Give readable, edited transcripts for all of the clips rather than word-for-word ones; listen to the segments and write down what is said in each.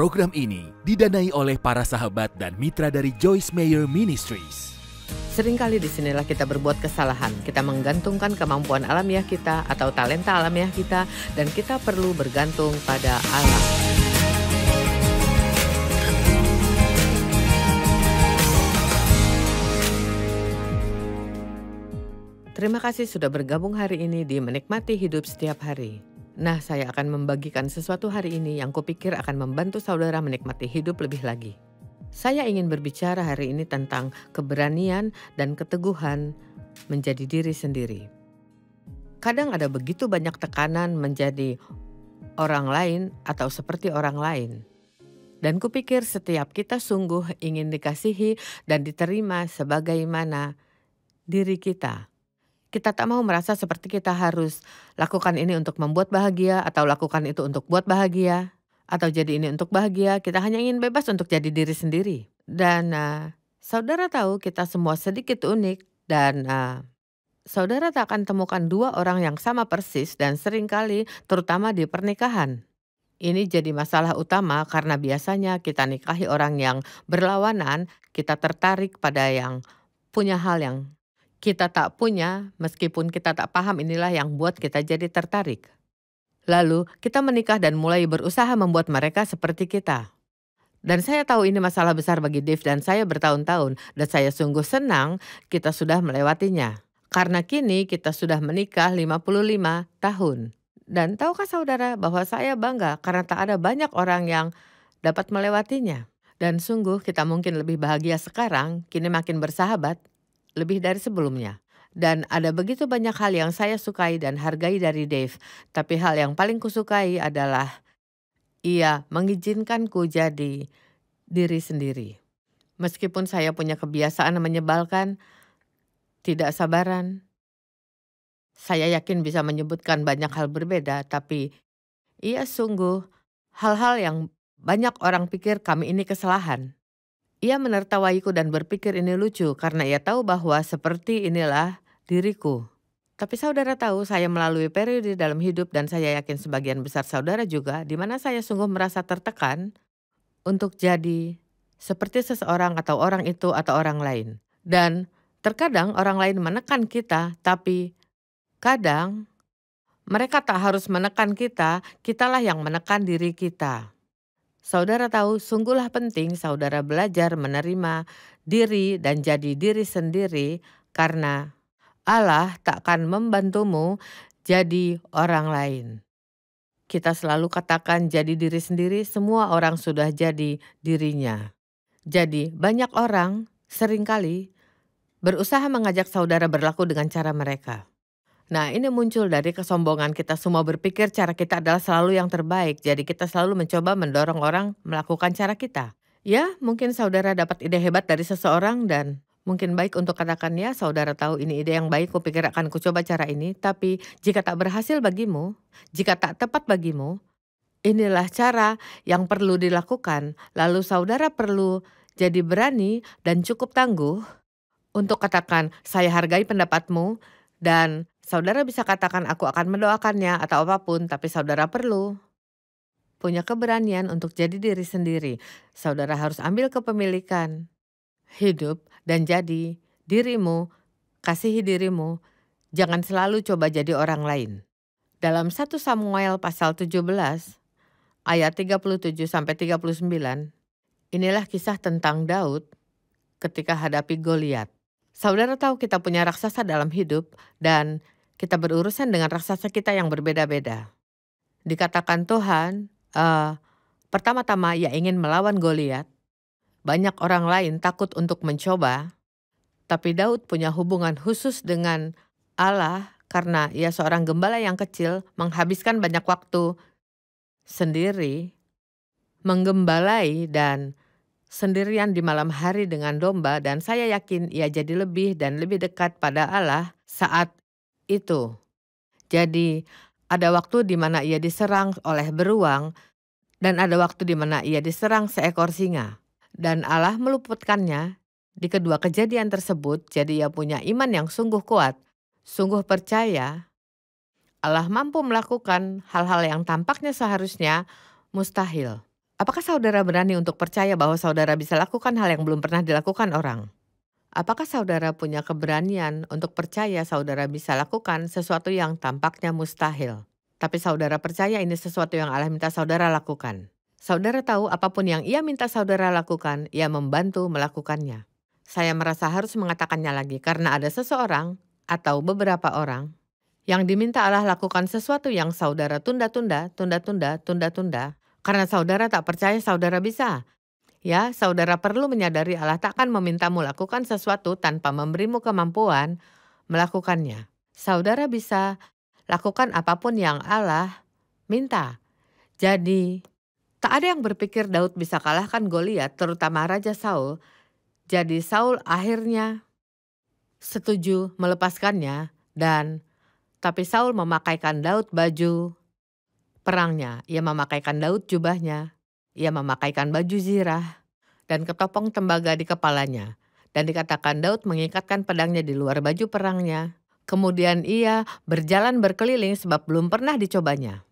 Program ini didanai oleh para sahabat dan mitra dari Joyce Meyer Ministries. Seringkali disinilah kita berbuat kesalahan. Kita menggantungkan kemampuan alamiah kita atau talenta alamiah kita, dan kita perlu bergantung pada Allah. Terima kasih sudah bergabung hari ini di Menikmati Hidup Setiap Hari. Nah, saya akan membagikan sesuatu hari ini yang kupikir akan membantu saudara menikmati hidup lebih lagi. Saya ingin berbicara hari ini tentang keberanian dan keteguhan menjadi diri sendiri. Kadang ada begitu banyak tekanan menjadi orang lain atau seperti orang lain. Dan kupikir setiap kita sungguh ingin dikasihi dan diterima sebagaimana diri kita. Kita tak mau merasa seperti kita harus lakukan ini untuk membuat bahagia, atau lakukan itu untuk buat bahagia, atau jadi ini untuk bahagia. Kita hanya ingin bebas untuk jadi diri sendiri. Dan saudara tahu kita semua sedikit unik, dan saudara tak akan temukan dua orang yang sama persis, dan seringkali terutama di pernikahan. Ini jadi masalah utama karena biasanya kita nikahi orang yang berlawanan, kita tertarik pada yang punya hal yang kita tak punya, meskipun kita tak paham, inilah yang buat kita jadi tertarik. Lalu kita menikah dan mulai berusaha membuat mereka seperti kita. Dan saya tahu ini masalah besar bagi Dave dan saya bertahun-tahun, dan saya sungguh senang kita sudah melewatinya. Karena kini kita sudah menikah 55 tahun. Dan tahukah saudara bahwa saya bangga karena tak ada banyak orang yang dapat melewatinya. Dan sungguh kita mungkin lebih bahagia sekarang, kini makin bersahabat, lebih dari sebelumnya. Dan ada begitu banyak hal yang saya sukai dan hargai dari Dave. Tapi hal yang paling kusukai adalah ia mengizinkanku jadi diri sendiri. Meskipun saya punya kebiasaan menyebalkan, tidak sabaran. Saya yakin bisa menyebutkan banyak hal berbeda, tapi ia sungguh hal-hal yang banyak orang pikir kami ini kesalahan. Ia menertawaiku dan berpikir ini lucu karena ia tahu bahwa seperti inilah diriku. Tapi saudara tahu saya melalui periode dalam hidup, dan saya yakin sebagian besar saudara juga, di mana saya sungguh merasa tertekan untuk jadi seperti seseorang atau orang itu atau orang lain. Dan terkadang orang lain menekan kita, tapi kadang mereka tak harus menekan kita, kitalah yang menekan diri kita. Saudara tahu, sungguhlah penting saudara belajar menerima diri dan jadi diri sendiri, karena Allah tak akan membantumu jadi orang lain. Kita selalu katakan jadi diri sendiri, semua orang sudah jadi dirinya. Jadi banyak orang seringkali berusaha mengajak saudara berlaku dengan cara mereka. Nah, ini muncul dari kesombongan kita semua berpikir cara kita adalah selalu yang terbaik. Jadi kita selalu mencoba mendorong orang melakukan cara kita. Ya, mungkin saudara dapat ide hebat dari seseorang dan mungkin baik untuk katakan, ya saudara tahu ini ide yang baik, kupikir akan kucoba cara ini. Tapi jika tak berhasil bagimu, jika tak tepat bagimu, inilah cara yang perlu dilakukan. Lalu saudara perlu jadi berani dan cukup tangguh untuk katakan, saya hargai pendapatmu, dan saudara bisa katakan aku akan mendoakannya atau apapun, tapi saudara perlu punya keberanian untuk jadi diri sendiri. Saudara harus ambil kepemilikan hidup dan jadi dirimu, kasihi dirimu, jangan selalu coba jadi orang lain. Dalam 1 Samuel pasal 17 ayat 37-39, inilah kisah tentang Daud ketika hadapi Goliat. Saudara tahu kita punya raksasa dalam hidup dan kita berurusan dengan raksasa kita yang berbeda-beda. Dikatakan Tuhan, pertama-tama ia ingin melawan Goliat. Banyak orang lain takut untuk mencoba, tapi Daud punya hubungan khusus dengan Allah karena ia seorang gembala yang kecil, menghabiskan banyak waktu sendiri, menggembalai dan sendirian di malam hari dengan domba, dan saya yakin ia jadi lebih dan lebih dekat pada Allah saat itu. Jadi ada waktu di mana ia diserang oleh beruang dan ada waktu di mana ia diserang seekor singa. Dan Allah meluputkannya di kedua kejadian tersebut, jadi ia punya iman yang sungguh kuat, sungguh percaya Allah mampu melakukan hal-hal yang tampaknya seharusnya mustahil. Apakah saudara berani untuk percaya bahwa saudara bisa lakukan hal yang belum pernah dilakukan orang? Apakah saudara punya keberanian untuk percaya saudara bisa lakukan sesuatu yang tampaknya mustahil? Tapi saudara percaya ini sesuatu yang Allah minta saudara lakukan. Saudara tahu apapun yang Ia minta saudara lakukan, Ia membantu melakukannya. Saya merasa harus mengatakannya lagi karena ada seseorang atau beberapa orang yang diminta Allah lakukan sesuatu yang saudara tunda-tunda karena saudara tak percaya saudara bisa. Ya, saudara perlu menyadari Allah tak akan memintamu lakukan sesuatu tanpa memberimu kemampuan melakukannya. Saudara bisa lakukan apapun yang Allah minta. Jadi, tak ada yang berpikir Daud bisa kalahkan Goliat, terutama Raja Saul. Jadi Saul akhirnya setuju melepaskannya tapi Saul memakaikan Daud baju perangnya. Ia memakaikan Daud jubahnya. Ia memakaikan baju zirah dan ketopong tembaga di kepalanya. Dan dikatakan Daud mengikatkan pedangnya di luar baju perangnya. Kemudian ia berjalan berkeliling sebab belum pernah dicobanya.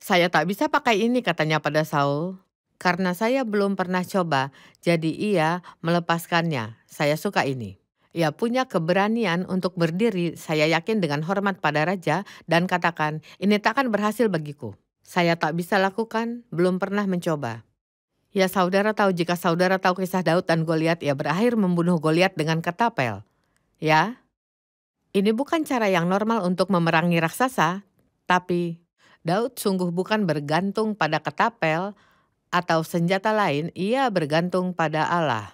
Saya tak bisa pakai ini, katanya pada Saul. Karena saya belum pernah coba, jadi ia melepaskannya. Saya suka ini. Ia punya keberanian untuk berdiri, saya yakin dengan hormat pada raja, dan katakan, ini takkan berhasil bagiku. Saya tak bisa lakukan, belum pernah mencoba. Ya, saudara tahu, jika saudara tahu kisah Daud dan Goliat, ia berakhir membunuh Goliat dengan ketapel. Ya, ini bukan cara yang normal untuk memerangi raksasa, tapi Daud sungguh bukan bergantung pada ketapel atau senjata lain, ia bergantung pada Allah.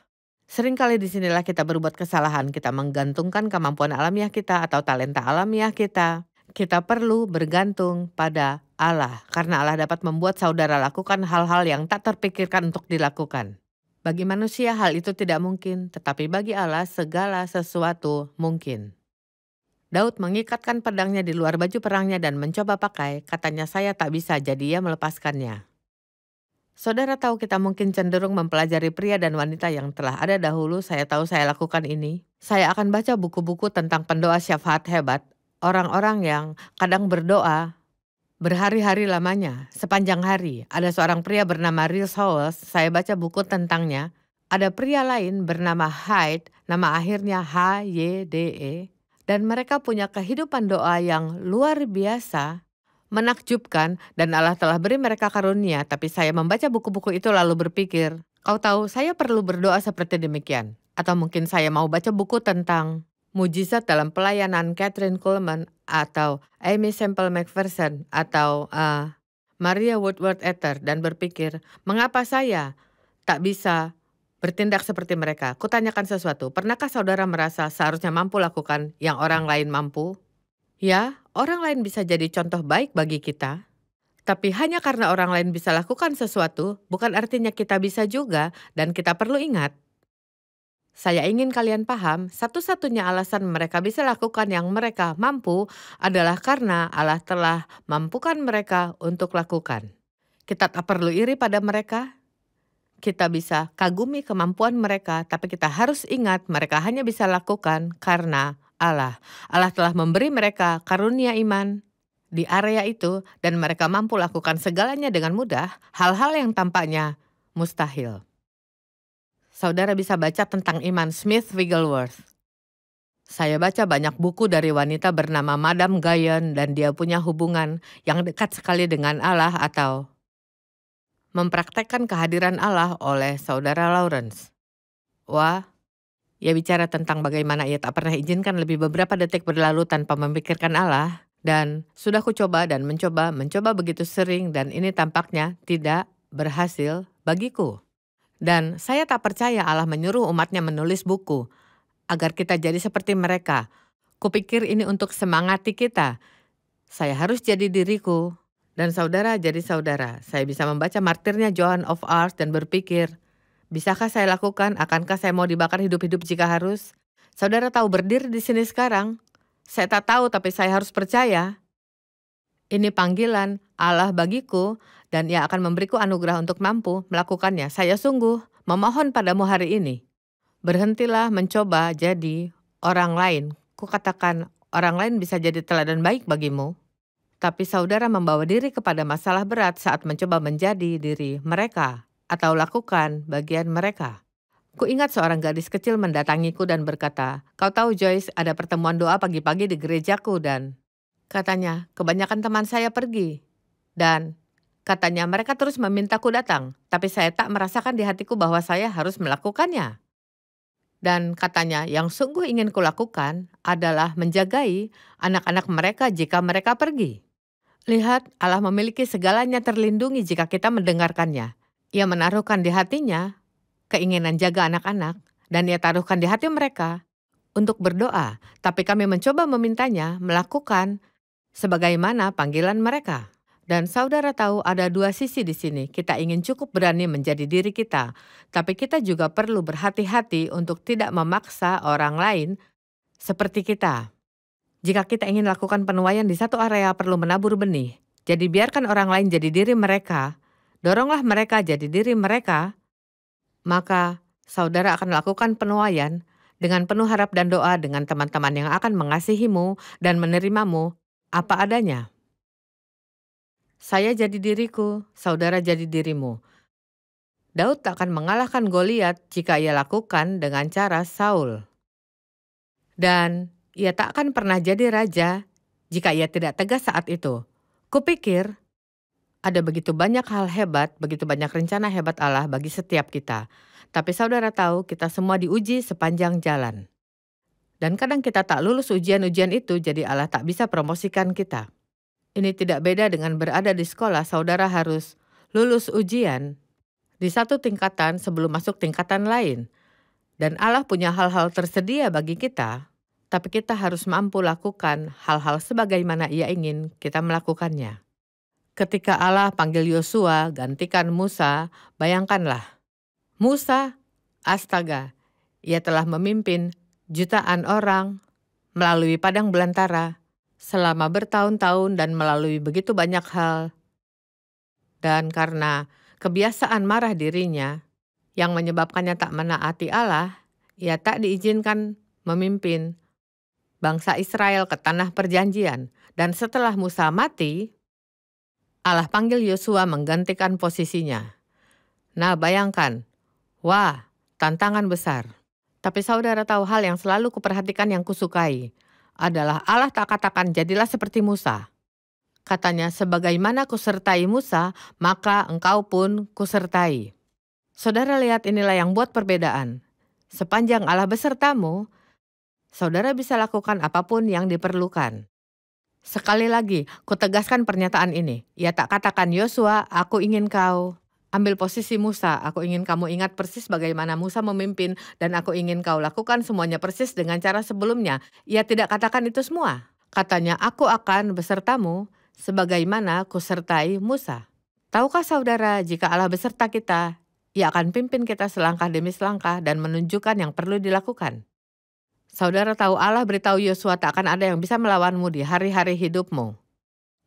Seringkali disinilah kita berbuat kesalahan, kita menggantungkan kemampuan alamiah kita atau talenta alamiah kita. Kita perlu bergantung pada Allah, karena Allah dapat membuat saudara lakukan hal-hal yang tak terpikirkan untuk dilakukan. Bagi manusia hal itu tidak mungkin, tetapi bagi Allah segala sesuatu mungkin. Daud mengikatkan pedangnya di luar baju perangnya dan mencoba pakai, katanya saya tak bisa, jadi ia melepaskannya. Saudara tahu kita mungkin cenderung mempelajari pria dan wanita yang telah ada dahulu, saya tahu saya lakukan ini. Saya akan baca buku-buku tentang pendoa syafaat hebat, orang-orang yang kadang berdoa berhari-hari lamanya, sepanjang hari. Ada seorang pria bernama Riles Howells, saya baca buku tentangnya. Ada pria lain bernama Hyde, nama akhirnya HYDE. Dan mereka punya kehidupan doa yang luar biasa, menakjubkan, dan Allah telah beri mereka karunia. Tapi saya membaca buku-buku itu lalu berpikir, kau tahu saya perlu berdoa seperti demikian. Atau mungkin saya mau baca buku tentang mujizat dalam pelayanan Catherine Kuhlman, atau Amy Semple McPherson, atau Maria Woodworth Etter, dan berpikir, mengapa saya tak bisa bertindak seperti mereka? Kutanyakan sesuatu, pernahkah saudara merasa seharusnya mampu lakukan yang orang lain mampu? Ya, orang lain bisa jadi contoh baik bagi kita. Tapi hanya karena orang lain bisa lakukan sesuatu, bukan artinya kita bisa juga, dan kita perlu ingat. Saya ingin kalian paham, satu-satunya alasan mereka bisa lakukan yang mereka mampu adalah karena Allah telah mampukan mereka untuk lakukan. Kita tak perlu iri pada mereka. Kita bisa kagumi kemampuan mereka, tapi kita harus ingat mereka hanya bisa lakukan karena Allah. Allah telah memberi mereka karunia iman di area itu, dan mereka mampu lakukan segalanya dengan mudah, hal-hal yang tampaknya mustahil. Saudara bisa baca tentang iman Smith Wigglesworth. Saya baca banyak buku dari wanita bernama Madame Guyon, dan dia punya hubungan yang dekat sekali dengan Allah atau mempraktekkan kehadiran Allah oleh saudara Lawrence. Wah, ia bicara tentang bagaimana ia tak pernah izinkan lebih beberapa detik berlalu tanpa memikirkan Allah. Dan sudah kucoba dan mencoba begitu sering, dan ini tampaknya tidak berhasil bagiku. Dan saya tak percaya Allah menyuruh umatnya menulis buku agar kita jadi seperti mereka. Kupikir ini untuk semangati kita. Saya harus jadi diriku. Dan saudara jadi saudara. Saya bisa membaca martirnya Joan of Arc dan berpikir, bisakah saya lakukan? Akankah saya mau dibakar hidup-hidup jika harus? Saudara tahu berdiri di sini sekarang? Saya tak tahu, tapi saya harus percaya. Ini panggilan Allah bagiku, dan Ia akan memberiku anugerah untuk mampu melakukannya. Saya sungguh memohon padamu hari ini. Berhentilah mencoba jadi orang lain. Kukatakan orang lain bisa jadi teladan baik bagimu. Tapi saudara membawa diri kepada masalah berat saat mencoba menjadi diri mereka atau lakukan bagian mereka. Kuingat seorang gadis kecil mendatangiku dan berkata, "Kau tahu Joyce, ada pertemuan doa pagi-pagi di gerejaku dan," katanya, "kebanyakan teman saya pergi. Dan," katanya, "mereka terus memintaku datang, tapi saya tak merasakan di hatiku bahwa saya harus melakukannya." Dan katanya, "Yang sungguh ingin kulakukan adalah menjagai anak-anak mereka jika mereka pergi." Lihat, Allah memiliki segalanya terlindungi jika kita mendengarkannya. Ia menaruhkan di hatinya keinginan jaga anak-anak, dan Ia taruhkan di hati mereka untuk berdoa, tapi kami mencoba memintanya melakukan sebagaimana panggilan mereka. Dan saudara tahu ada dua sisi di sini. Kita ingin cukup berani menjadi diri kita, tapi kita juga perlu berhati-hati untuk tidak memaksa orang lain seperti kita. Jika kita ingin lakukan penuaian di satu area perlu menabur benih. Jadi biarkan orang lain jadi diri mereka, doronglah mereka jadi diri mereka, maka saudara akan melakukan penuaian dengan penuh harap dan doa dengan teman-teman yang akan mengasihimu dan menerimamu apa adanya. Saya jadi diriku, saudara jadi dirimu. Daud tak akan mengalahkan Goliat jika ia lakukan dengan cara Saul. Dan ia tak akan pernah jadi raja jika ia tidak tegas saat itu. Kupikir ada begitu banyak hal hebat, begitu banyak rencana hebat Allah bagi setiap kita. Tapi saudara tahu kita semua diuji sepanjang jalan. Dan kadang kita tak lulus ujian-ujian itu, jadi Allah tak bisa promosikan kita. Ini tidak beda dengan berada di sekolah, saudara harus lulus ujian di satu tingkatan sebelum masuk tingkatan lain. Dan Allah punya hal-hal tersedia bagi kita, tapi kita harus mampu lakukan hal-hal sebagaimana Ia ingin kita melakukannya. Ketika Allah panggil Yosua gantikan Musa, bayangkanlah. Musa, astaga, ia telah memimpin jutaan orang melalui padang belantara selama bertahun-tahun dan melalui begitu banyak hal. Dan karena kebiasaan marah dirinya yang menyebabkannya tak menaati Allah, ia tak diizinkan memimpin bangsa Israel ke tanah perjanjian. Dan setelah Musa mati, Allah panggil Yosua menggantikan posisinya. Nah, bayangkan, wah, tantangan besar. Tapi saudara tahu hal yang selalu kuperhatikan yang kusukai adalah Allah tak katakan jadilah seperti Musa. Katanya, sebagaimana kusertai Musa, maka engkau pun kusertai. Saudara lihat, inilah yang buat perbedaan. Sepanjang Allah besertamu, saudara bisa lakukan apapun yang diperlukan. Sekali lagi, kutegaskan pernyataan ini. Ia tak katakan, Yosua, aku ingin kau ambil posisi Musa. Aku ingin kamu ingat persis bagaimana Musa memimpin dan aku ingin kau lakukan semuanya persis dengan cara sebelumnya. Ia tidak katakan itu semua. Katanya, aku akan besertamu sebagaimana kusertai Musa. Tahukah saudara, jika Allah beserta kita, Ia akan pimpin kita selangkah demi selangkah dan menunjukkan yang perlu dilakukan. Saudara tahu Allah beritahu Yosua tak akan ada yang bisa melawanmu di hari-hari hidupmu.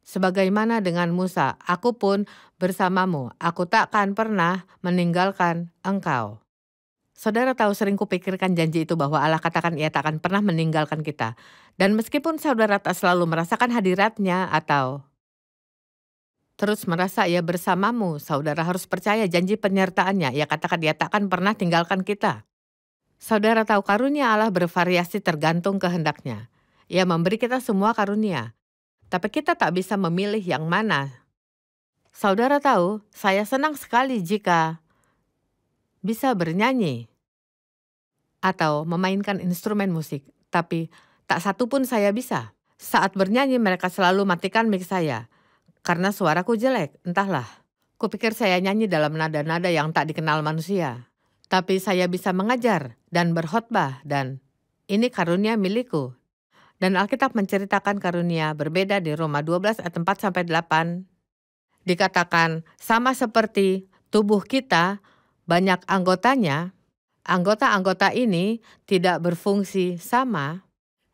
Sebagaimana dengan Musa, aku pun bersamamu, aku tak akan pernah meninggalkan engkau. Saudara tahu sering kupikirkan janji itu bahwa Allah katakan Ia tak akan pernah meninggalkan kita. Dan meskipun saudara tak selalu merasakan hadiratnya atau terus merasa Ia bersamamu, saudara harus percaya janji penyertaannya. Ia katakan Ia tak akan pernah tinggalkan kita. Saudara tahu karunia Allah bervariasi tergantung kehendaknya. Ia memberi kita semua karunia, tapi kita tak bisa memilih yang mana. Saudara tahu, saya senang sekali jika bisa bernyanyi atau memainkan instrumen musik, tapi tak satu pun saya bisa. Saat bernyanyi mereka selalu matikan mic saya, karena suaraku jelek, entahlah. Kupikir saya nyanyi dalam nada-nada yang tak dikenal manusia. Tapi saya bisa mengajar dan berkhotbah dan ini karunia milikku. Dan Alkitab menceritakan karunia berbeda di Roma 12 ayat 4-8. Dikatakan sama seperti tubuh kita banyak anggotanya, anggota-anggota ini tidak berfungsi sama.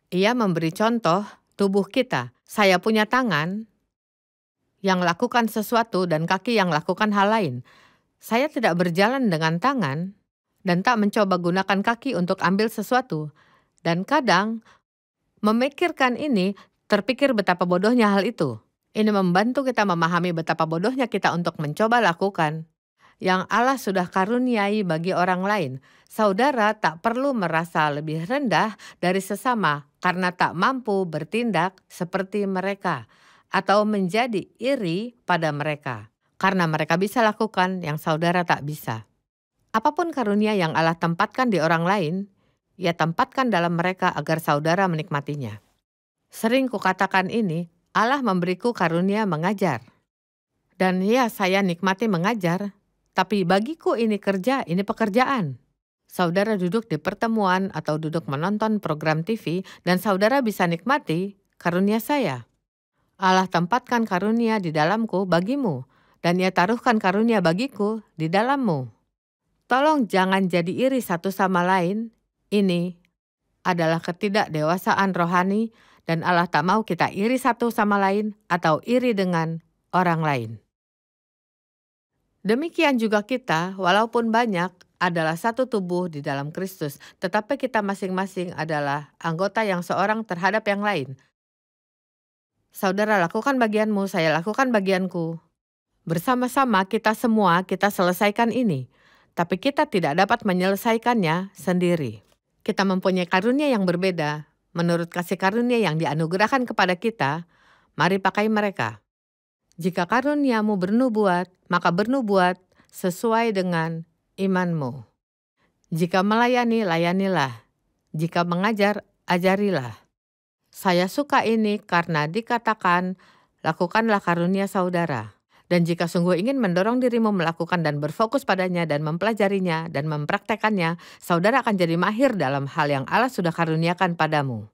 Ia memberi contoh tubuh kita. Saya punya tangan yang lakukan sesuatu dan kaki yang lakukan hal lain. Saya tidak berjalan dengan tangan dan tak mencoba gunakan kaki untuk ambil sesuatu. Dan kadang memikirkan ini, terpikir betapa bodohnya hal itu. Ini membantu kita memahami betapa bodohnya kita untuk mencoba lakukan yang Allah sudah karuniai bagi orang lain. Saudara tak perlu merasa lebih rendah dari sesama karena tak mampu bertindak seperti mereka atau menjadi iri pada mereka karena mereka bisa lakukan yang saudara tak bisa. Apapun karunia yang Allah tempatkan di orang lain, Ia tempatkan dalam mereka agar saudara menikmatinya. Sering kukatakan ini, Allah memberiku karunia mengajar. Dan ya, saya nikmati mengajar, tapi bagiku ini kerja, ini pekerjaan. Saudara duduk di pertemuan atau duduk menonton program TV dan saudara bisa nikmati karunia saya. Allah tempatkan karunia di dalamku bagimu dan Ia taruhkan karunia bagiku di dalammu. Tolong jangan jadi iri satu sama lain. Ini adalah ketidakdewasaan rohani dan Allah tak mau kita iri satu sama lain atau iri dengan orang lain. Demikian juga kita, walaupun banyak, adalah satu tubuh di dalam Kristus, tetapi kita masing-masing adalah anggota yang seorang terhadap yang lain. Saudara lakukan bagianmu, saya lakukan bagianku. Bersama-sama kita semua kita selesaikan ini. Tapi kita tidak dapat menyelesaikannya sendiri. Kita mempunyai karunia yang berbeda. Menurut kasih karunia yang dianugerahkan kepada kita, mari pakai mereka. Jika karuniamu bernubuat, maka bernubuat sesuai dengan imanmu. Jika melayani, layanilah. Jika mengajar, ajarilah. Saya suka ini karena dikatakan, lakukanlah karunia saudara. Dan jika sungguh ingin mendorong dirimu melakukan dan berfokus padanya dan mempelajarinya dan mempraktekannya, saudara akan jadi mahir dalam hal yang Allah sudah karuniakan padamu.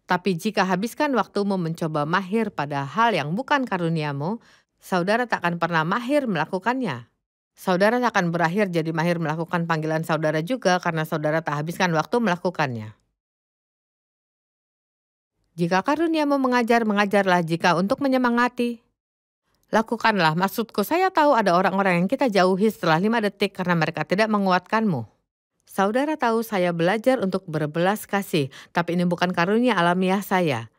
Tapi jika habiskan waktumu mencoba mahir pada hal yang bukan karuniamu, saudara tak akan pernah mahir melakukannya. Saudara tak akan berakhir jadi mahir melakukan panggilan saudara juga karena saudara tak habiskan waktu melakukannya. Jika karuniamu mengajar, mengajarlah. Jika untuk menyemangati, lakukanlah. Maksudku, saya tahu ada orang-orang yang kita jauhi setelah 5 detik karena mereka tidak menguatkanmu. Saudara tahu saya belajar untuk berbelas kasih, tapi ini bukan karunia alamiah saya.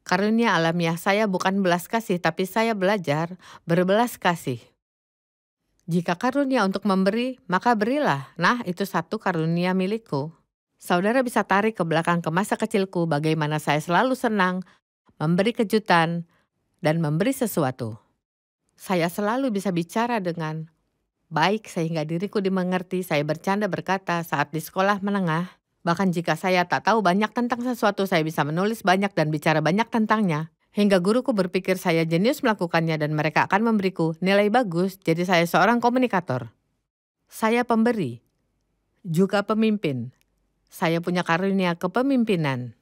Karunia alamiah saya bukan belas kasih, tapi saya belajar berbelas kasih. Jika karunia untuk memberi, maka berilah. Nah, itu satu karunia milikku. Saudara bisa tarik ke belakang ke masa kecilku bagaimana saya selalu senang memberi kejutan dan memberi sesuatu. Saya selalu bisa bicara dengan baik sehingga diriku dimengerti. Saya bercanda berkata saat di sekolah menengah. Bahkan jika saya tak tahu banyak tentang sesuatu, saya bisa menulis banyak dan bicara banyak tentangnya. Hingga guruku berpikir saya jenius melakukannya dan mereka akan memberiku nilai bagus. Jadi saya seorang komunikator. Saya pemberi, juga pemimpin. Saya punya karunia kepemimpinan.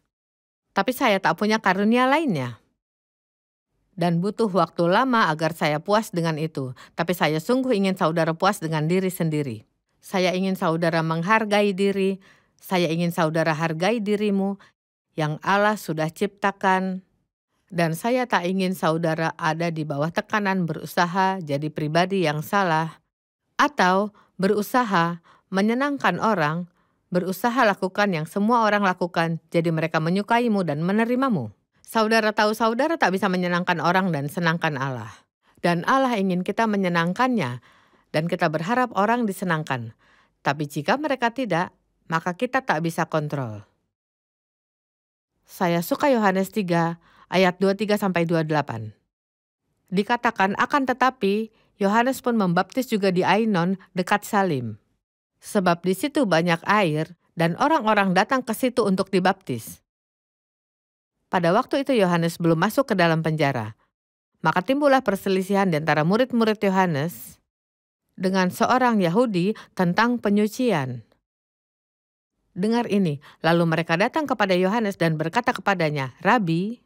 Tapi saya tak punya karunia lainnya. Dan butuh waktu lama agar saya puas dengan itu. Tapi saya sungguh ingin saudara puas dengan diri sendiri. Saya ingin saudara menghargai diri. Saya ingin saudara hargai dirimu yang Allah sudah ciptakan. Dan saya tak ingin saudara ada di bawah tekanan berusaha jadi pribadi yang salah. Atau berusaha menyenangkan orang. Berusaha lakukan yang semua orang lakukan. Jadi mereka menyukaimu dan menerimamu. Saudara tahu saudara tak bisa menyenangkan orang dan senangkan Allah. Dan Allah ingin kita menyenangkannya dan kita berharap orang disenangkan. Tapi jika mereka tidak, maka kita tak bisa kontrol. Saya suka Yohanes 3 ayat 23-28. Dikatakan akan tetapi Yohanes pun membaptis juga di Ainon dekat Salim. Sebab di situ banyak air dan orang-orang datang ke situ untuk dibaptis. Pada waktu itu Yohanes belum masuk ke dalam penjara. Maka timbullah perselisihan di antara murid-murid Yohanes dengan seorang Yahudi tentang penyucian. Dengar ini, lalu mereka datang kepada Yohanes dan berkata kepadanya, Rabi,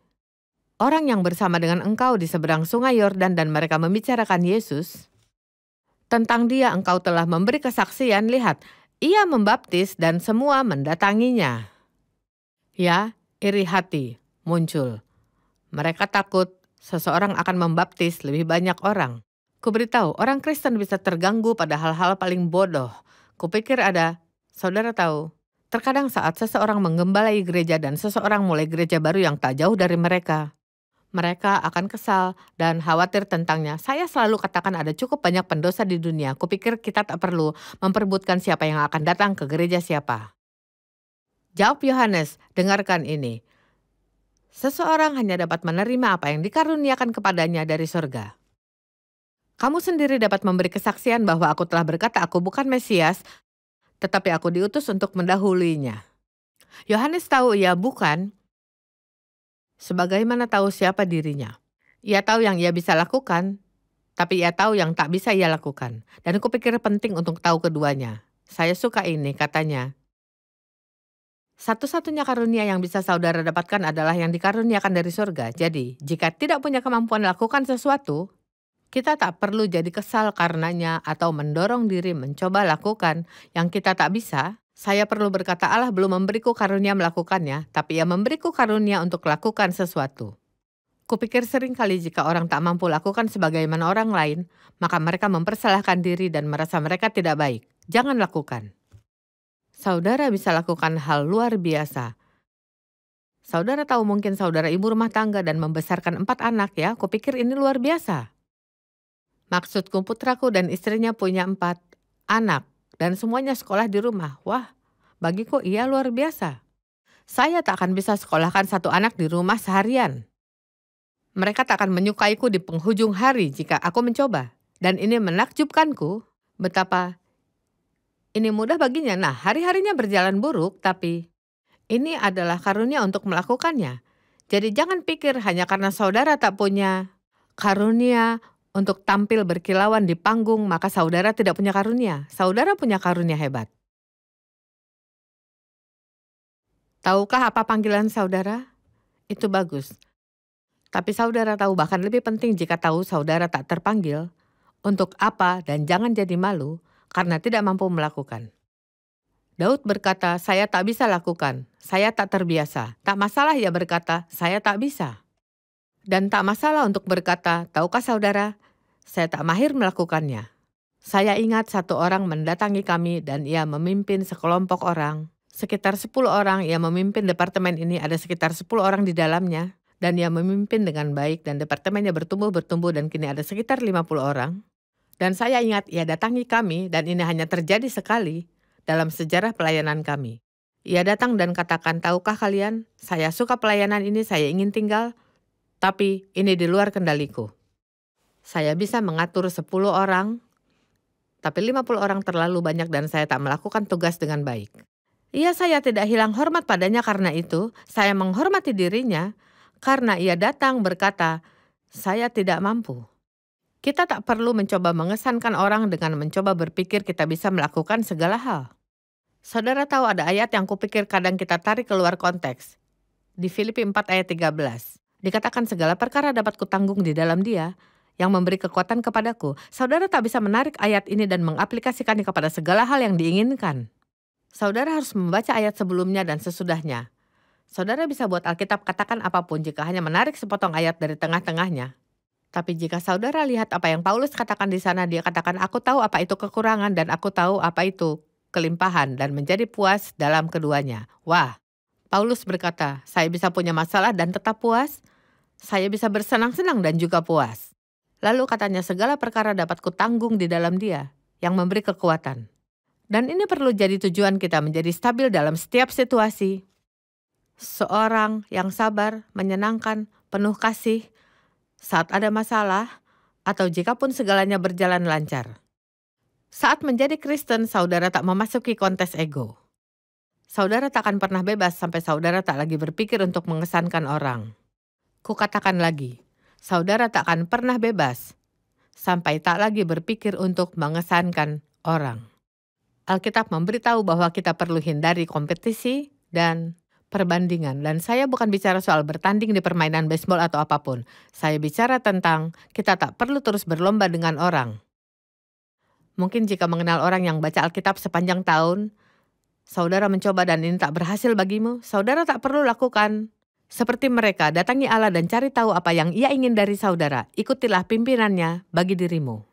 orang yang bersama dengan engkau di seberang sungai Yordan dan mereka membicarakan Yesus, tentang dia engkau telah memberi kesaksian, lihat, ia membaptis dan semua mendatanginya. Ya, iri hati muncul. Mereka takut seseorang akan membaptis lebih banyak orang. Kuberitahu, orang Kristen bisa terganggu pada hal-hal paling bodoh. Kupikir ada, saudara tahu, terkadang saat seseorang menggembalai gereja dan seseorang mulai gereja baru yang tak jauh dari mereka. Mereka akan kesal dan khawatir tentangnya. Saya selalu katakan ada cukup banyak pendosa di dunia. Kupikir kita tak perlu memperebutkan siapa yang akan datang ke gereja siapa. Jawab Yohanes, dengarkan ini. Seseorang hanya dapat menerima apa yang dikaruniakan kepadanya dari surga. Kamu sendiri dapat memberi kesaksian bahwa aku telah berkata aku bukan Mesias, tetapi aku diutus untuk mendahuluinya. Yohanes tahu ia bukan, sebagaimana tahu siapa dirinya. Ia tahu yang ia bisa lakukan, tapi ia tahu yang tak bisa ia lakukan. Dan aku pikir penting untuk tahu keduanya. Saya suka ini, katanya. Satu-satunya karunia yang bisa saudara dapatkan adalah yang dikaruniakan dari surga. Jadi, jika tidak punya kemampuan lakukan sesuatu, kita tak perlu jadi kesal karenanya atau mendorong diri mencoba lakukan yang kita tak bisa. Saya perlu berkata Allah belum memberiku karunia melakukannya, tapi ia memberiku karunia untuk lakukan sesuatu. Kupikir sering kali jika orang tak mampu lakukan sebagaimana orang lain, maka mereka mempersalahkan diri dan merasa mereka tidak baik. Jangan lakukan. Saudara bisa lakukan hal luar biasa. Saudara tahu mungkin saudara ibu rumah tangga dan membesarkan 4 anak ya, kupikir ini luar biasa. Maksudku putraku dan istrinya punya 4 anak. Dan semuanya sekolah di rumah. Wah, bagiku ia luar biasa. Saya tak akan bisa sekolahkan 1 anak di rumah seharian. Mereka tak akan menyukaiku di penghujung hari jika aku mencoba. Dan ini menakjubkanku betapa ini mudah baginya. Nah, hari-harinya berjalan buruk, tapi ini adalah karunia untuk melakukannya. Jadi jangan pikir hanya karena saudara tak punya karunia untuk tampil berkilauan di panggung, maka saudara tidak punya karunia. Saudara punya karunia hebat. Tahukah apa panggilan saudara? Itu bagus. Tapi saudara tahu bahkan lebih penting jika tahu saudara tak terpanggil, untuk apa dan jangan jadi malu karena tidak mampu melakukan. Daud berkata, saya tak bisa lakukan, saya tak terbiasa. Tak masalah ia berkata, saya tak bisa. Dan tak masalah untuk berkata, tahukah saudara, saya tak mahir melakukannya. Saya ingat 1 orang mendatangi kami dan ia memimpin sekelompok orang. Sekitar 10 orang ia memimpin departemen ini, ada sekitar 10 orang di dalamnya. Dan ia memimpin dengan baik dan departemennya bertumbuh dan kini ada sekitar 50 orang. Dan saya ingat ia datangi kami dan ini hanya terjadi sekali dalam sejarah pelayanan kami. Ia datang dan katakan, tahukah kalian, saya suka pelayanan ini, saya ingin tinggal, tapi ini di luar kendaliku. Saya bisa mengatur 10 orang, tapi 50 orang terlalu banyak dan saya tak melakukan tugas dengan baik. Iya, saya tidak hilang hormat padanya karena itu. Saya menghormati dirinya karena ia datang berkata, saya tidak mampu. Kita tak perlu mencoba mengesankan orang dengan mencoba berpikir kita bisa melakukan segala hal. Saudara tahu ada ayat yang kupikir kadang kita tarik keluar konteks. Di Filipi 4 ayat 13, dikatakan segala perkara dapat kutanggung di dalam Dia yang memberi kekuatan kepadaku. Saudara tak bisa menarik ayat ini dan mengaplikasikannya kepada segala hal yang diinginkan. Saudara harus membaca ayat sebelumnya dan sesudahnya. Saudara bisa buat Alkitab katakan apapun jika hanya menarik sepotong ayat dari tengah-tengahnya. Tapi jika saudara lihat apa yang Paulus katakan di sana, dia katakan, aku tahu apa itu kekurangan dan aku tahu apa itu kelimpahan dan menjadi puas dalam keduanya. Wah, Paulus berkata, saya bisa punya masalah dan tetap puas. Saya bisa bersenang-senang dan juga puas. Lalu katanya segala perkara dapat kutanggung di dalam Dia yang memberi kekuatan. Dan ini perlu jadi tujuan kita menjadi stabil dalam setiap situasi. Seorang yang sabar, menyenangkan, penuh kasih saat ada masalah atau jikapun segalanya berjalan lancar. Saat menjadi Kristen, saudara tak memasuki kontes ego. Saudara tak akan pernah bebas sampai saudara tak lagi berpikir untuk mengesankan orang. Kukatakan lagi, saudara tak akan pernah bebas sampai tak lagi berpikir untuk mengesankan orang. Alkitab memberitahu bahwa kita perlu hindari kompetisi dan perbandingan. Dan saya bukan bicara soal bertanding di permainan baseball atau apapun. Saya bicara tentang kita tak perlu terus berlomba dengan orang. Mungkin jika mengenal orang yang baca Alkitab sepanjang tahun, saudara mencoba dan ini tak berhasil bagimu, saudara tak perlu lakukan seperti mereka. Datangi Allah dan cari tahu apa yang Ia ingin dari saudara. Ikutilah pimpinannya bagi dirimu.